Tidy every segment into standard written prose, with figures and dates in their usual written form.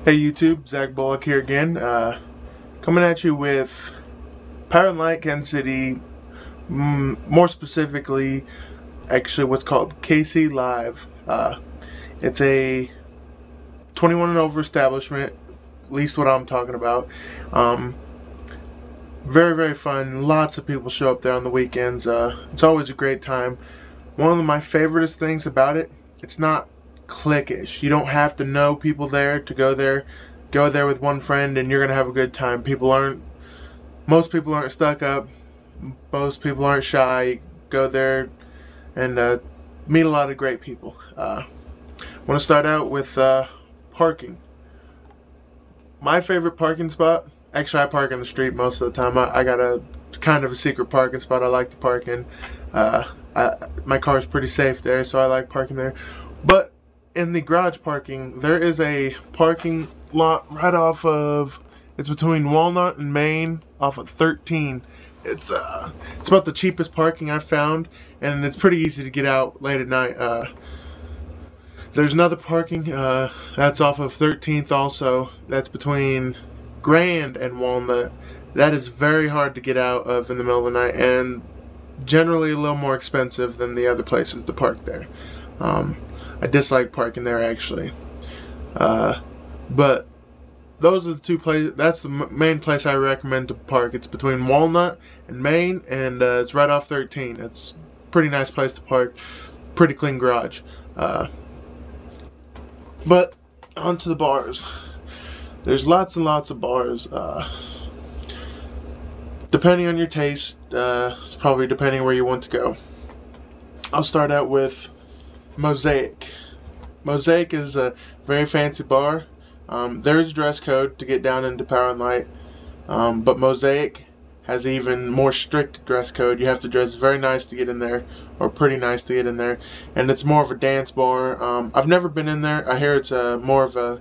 Hey YouTube, Zach Bullock here again, coming at you with Power and Light Kansas City, more specifically, actually what's called KC Live. It's a 21 and over establishment, at least what I'm talking about. Um, Very, very fun. Lots of people show up there on the weekends. It's always a great time. One of my favorite things about it, it's not cliquish. You don't have to know people there to go there. Go there with one friend and you're gonna have a good time. Most people aren't stuck up. Most people aren't shy. Go there and meet a lot of great people. I want to start out with parking. My favorite parking spot. Actually, I park in the street most of the time. I got a kind of a secret parking spot I like to park in. My car is pretty safe there, so I like parking there. But in the garage parking, there is a parking lot right off of. It's between Walnut and Main, off of 13. It's about the cheapest parking I've found, and it's pretty easy to get out late at night. There's another parking that's off of 13th also. That's between Grand and Walnut. That is very hard to get out of in the middle of the night, and generally a little more expensive than the other places to park there. I dislike parking there actually, but those are the two places. That's the main place I recommend to park. It's between Walnut and Main, and it's right off 13. It's a pretty nice place to park. Pretty clean garage. But onto the bars. There's lots and lots of bars. Depending on your taste, it's probably depending where you want to go. I'll start out with Mosaic. Mosaic is a very fancy bar. There is a dress code to get down into Power and Light, but Mosaic has even more strict dress code. You have to dress very nice to get in there, or pretty nice to get in there, and it's more of a dance bar. I've never been in there. I hear it's more of a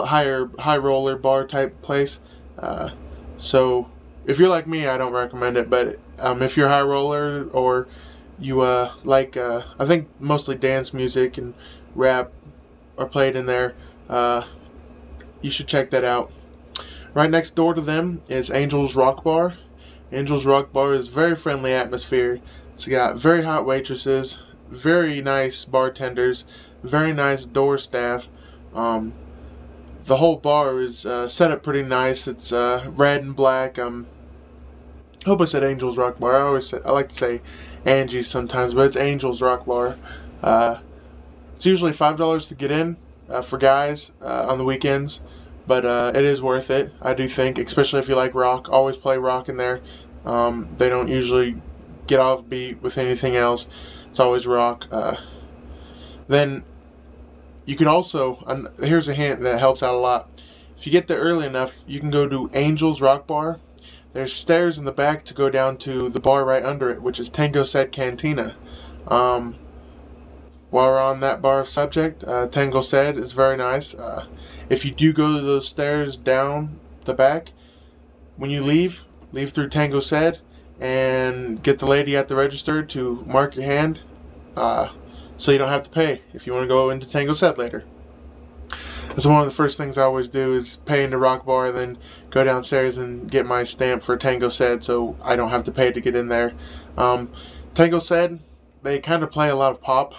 high roller bar type place. So if you're like me, I don't recommend it. But if you're a high roller or you I think mostly dance music and rap are played in there, you should check that out. Right next door to them is Angel's Rock Bar. Angel's Rock Bar is very friendly atmosphere. It's got very hot waitresses, very nice bartenders, very nice door staff. The whole bar is set up pretty nice. It's red and black. I hope I said Angel's Rock Bar. I like to say Angie's sometimes, but it's Angel's Rock Bar. It's usually $5 to get in for guys on the weekends, but it is worth it, I do think, especially if you like rock. Always play rock in there. They don't usually get off beat with anything else. It's always rock. Then you could also, here's a hint that helps out a lot. If you get there early enough, you can go to Angel's Rock Bar. There's stairs in the back to go down to the bar right under it, which is Tango Set Cantina. While we're on that bar subject, Tango Set is very nice. If you do go to those stairs down the back, when you leave through Tango Set and get the lady at the register to mark your hand, so you don't have to pay if you want to go into Tango Set later. That's one of the first things I always do, is pay into Rock Bar and then go downstairs and get my stamp for Tango Set so I don't have to pay to get in there. Tango Set, they kind of play a lot of pop.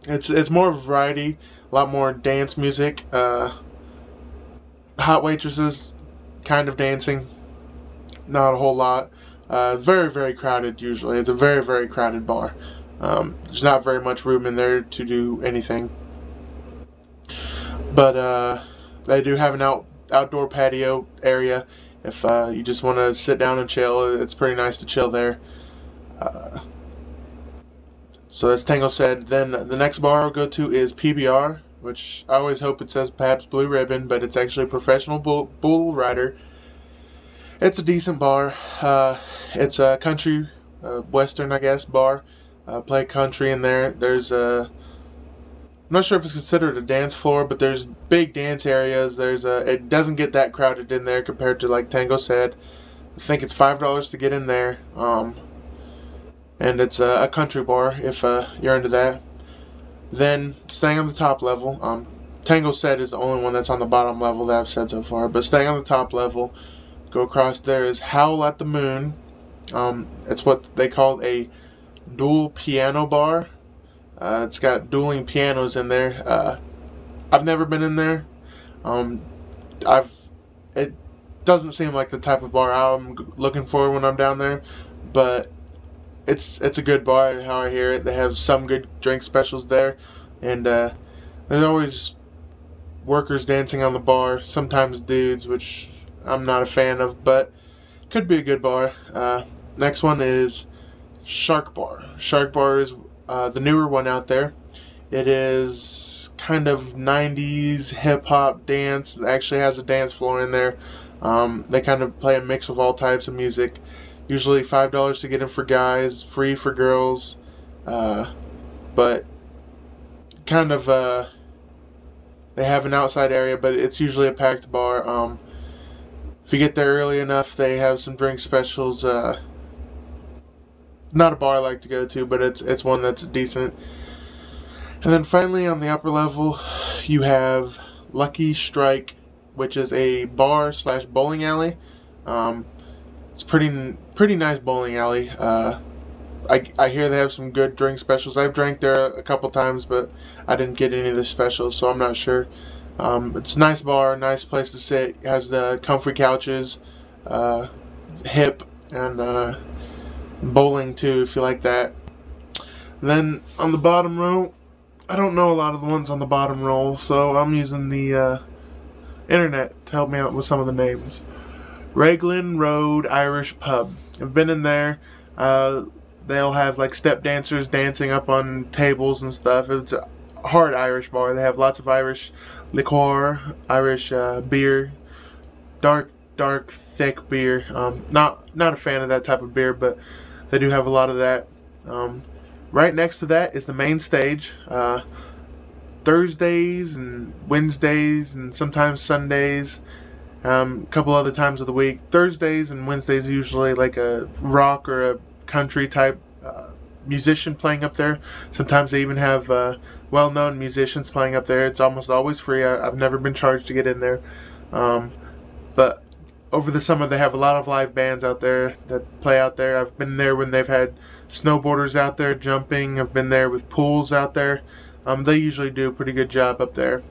It's more of a variety, a lot more dance music, hot waitresses kind of dancing, not a whole lot. Very, very crowded usually. It's a very, very crowded bar. There's not very much room in there to do anything. But they do have an outdoor patio area. If you just want to sit down and chill, it's pretty nice to chill there. So that's Tango Said. Then the next bar I'll go to is PBR, which I always hope it says Pabst Blue Ribbon, but it's actually Professional Bull Rider. It's a decent bar. It's a country, western, I guess, bar. Play country in there. There's I'm not sure if it's considered a dance floor, but there's big dance areas. It doesn't get that crowded in there compared to like Tango Said. I think it's $5 to get in there. And it's a country bar if you're into that. Then staying on the top level, Tango Set is the only one that's on the bottom level that I've said so far. But staying on the top level, go across there is Howl at the Moon. It's what they call a dual piano bar. It's got dueling pianos in there. I've never been in there. Um, I've it doesn't seem like the type of bar I'm looking for when I'm down there, but it's a good bar. How I hear it, they have some good drink specials there, and there's always workers dancing on the bar. Sometimes dudes, which I'm not a fan of, but could be a good bar. Next one is Shark Bar. Shark Bar is the newer one out there. It is kind of 90s hip hop dance. It actually has a dance floor in there. They kind of play a mix of all types of music. Usually $5 to get in for guys, free for girls. But kind of they have an outside area, but it's usually a packed bar. If you get there early enough, they have some drink specials. Not a bar I like to go to, but it's one that's decent. And then finally on the upper level, you have Lucky Strike, which is a bar slash bowling alley. It's pretty nice bowling alley. I hear they have some good drink specials. I've drank there a couple times, but I didn't get any of the specials, so I'm not sure. It's a nice bar, nice place to sit. It has the comfy couches, hip, and bowling too, if you like that. And then on the bottom row, I don't know a lot of the ones on the bottom row, so I'm using the internet to help me out with some of the names. Raglan Road Irish Pub. I've been in there. They'll have like step dancers dancing up on tables and stuff. It's a hard Irish bar. They have lots of Irish liqueur, Irish beer, dark, thick beer. Not a fan of that type of beer, but they do have a lot of that. Right next to that is the main stage. Thursdays and Wednesdays and sometimes Sundays. A couple other times of the week. Thursdays and Wednesdays are usually like a rock or a country type musician playing up there. Sometimes they even have well-known musicians playing up there. It's almost always free. I've never been charged to get in there. But over the summer they have a lot of live bands out there that play out there. I've been there when they've had snowboarders out there jumping. I've been there with pools out there. They usually do a pretty good job up there.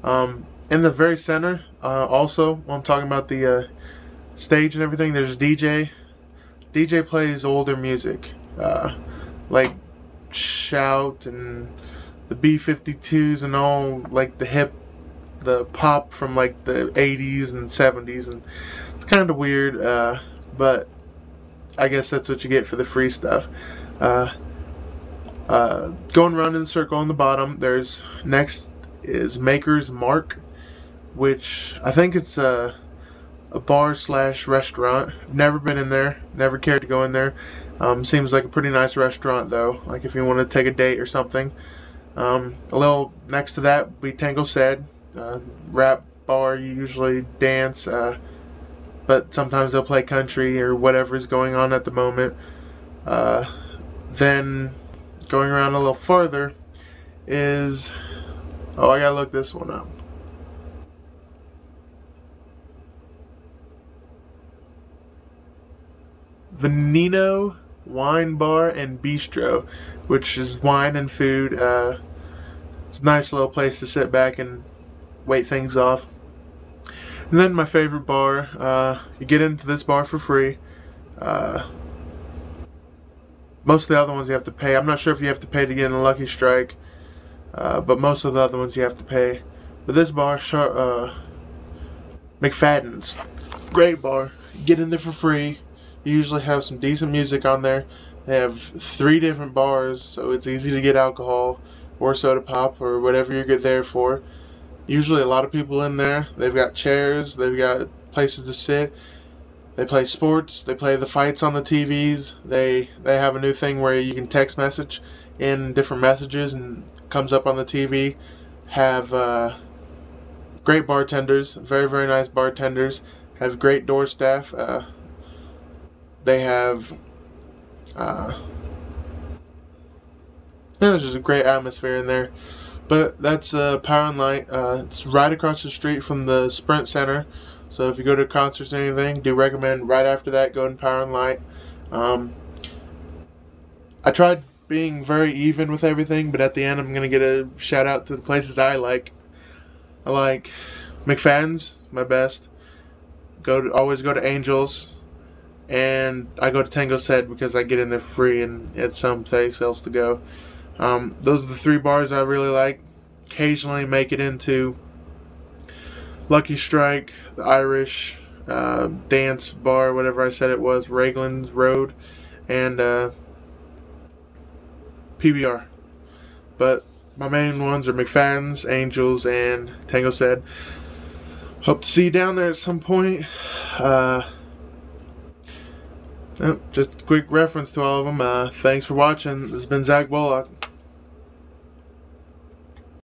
In the very center, also, when I'm talking about the stage and everything, there's a DJ. DJ plays older music, like Shout and the B-52s and all, like the pop from like the 80s and 70s, and it's kind of weird, but I guess that's what you get for the free stuff. Going around in the circle on the bottom, there's next is Maker's Mark, which I think it's a bar slash restaurant. Never been in there, never cared to go in there. Seems like a pretty nice restaurant though, like if you want to take a date or something. A little next to that would be Tango Said, rap bar. You usually dance, but sometimes they'll play country or whatever is going on at the moment. Then going around a little farther is, I gotta look this one up. Veneno Wine Bar and Bistro, which is wine and food. It's a nice little place to sit back and wait things off. And then my favorite bar, you get into this bar for free. Most of the other ones you have to pay. I'm not sure if you have to pay to get in a Lucky Strike, but most of the other ones you have to pay. But this bar, McFadden's, great bar. You get in there for free. You usually have some decent music on there. They have 3 different bars, so it's easy to get alcohol or soda pop or whatever you're there for. Usually a lot of people in there. They've got chairs, they've got places to sit. They play sports, they play the fights on the TVs. They have a new thing where you can text message in different messages and it comes up on the TV. Have great bartenders, very, very nice bartenders. Have great door staff. They have there's just a great atmosphere in there. But that's Power and Light. It's right across the street from the Sprint Center. So if you go to concerts or anything, do recommend right after that going to Power and Light. Um, I tried being very even with everything, but at the end I'm gonna get a shout out to the places I like. I like McFadden's, my best. Always go to Angels, and I go to Tango Said because I get in there free and it's someplace else to go. Those are the three bars I really like. Occasionally make it into Lucky Strike, the Irish, Dance Bar, whatever I said it was, Raglan's Road, and PBR. But my main ones are McFadden's, Angels, and Tango Said. Hope to see you down there at some point. Just a quick reference to all of them. Thanks for watching. This has been Zach Bullock.